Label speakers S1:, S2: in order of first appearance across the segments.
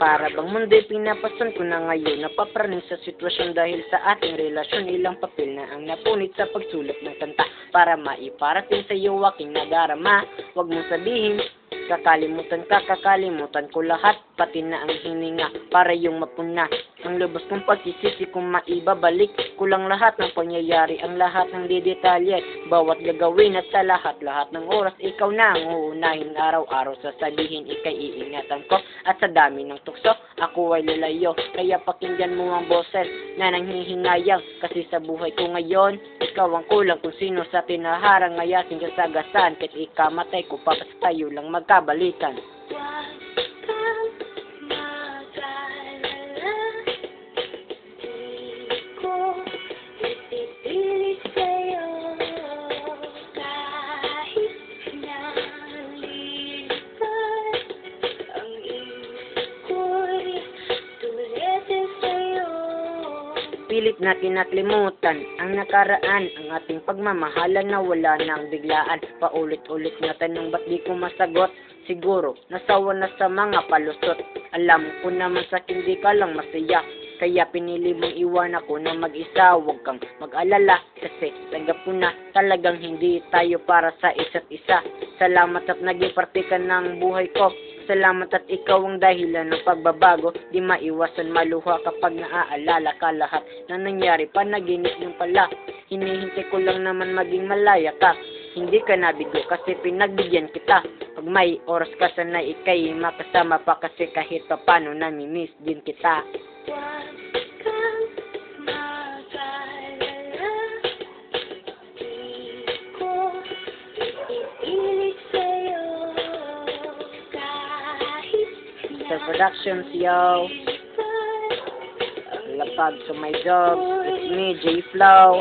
S1: Para bang mundo'y pinapasan ko na ngayon, napapraning sa sitwasyon dahil sa ating relasyon. Ilang papel na ang napunit sa pagsulat ng kanta para maiparating sa iyo aking nadarama. Huwag mong sabihin kakalimutan ko lahat, pati na ang hininga para yung mapuna ang lubos kong pagsisisi kung maibabalik ko lang lahat ng pangyayari, ang lahat ng detalye, bawat gagawin at sa lahat ng oras ikaw na ang uunahin. Araw-araw sasabihin ika'y iingatan ko, at sa dami ng tukso ako ay lalayo. Kaya pakinggan mo ang boses na nanghihinayang, kasi sa buhay ko ngayon ikaw ang kulang kung sino sa tinaharang ay aking kasagasaan. Kahit ikamatay ko pa, basta tayo lang magkabalikan. Pilit na kinaklimutan ang nakaraan, ang ating pagmamahalan na wala nang biglaan. Paulit-ulit na tanong, ba't di ko masagot? Siguro nasawa na sa mga palusot. Alam ko naman sa akin di ka lang masaya, kaya pinili mong iwan ako na mag-isa. Huwag kang mag-alala, kasi tanggap ko na talagang hindi tayo para sa isa't isa. Salamat at naging parte ka ng buhay ko. Salamat at ikaw ang dahilan ng pagbabago. Di maiwasan maluha kapag naaalala ka lahat na nangyari, panaginip ng pala. Hinihintay ko lang naman maging malaya ka. Hindi ka nabigo kasi pinagbigyan kita. Pag may oras ka sana ikay makasama pa, kasi kahit pa paano namimiss din kita. Productions, yo. Lapag sa my job. It's me, J Flow.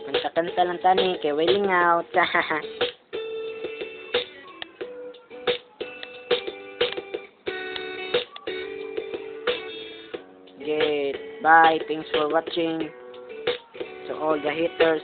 S1: Kanta-kanta lang tani kay Wailing Out. Okay, bye. Thanks for watching. To all the haters.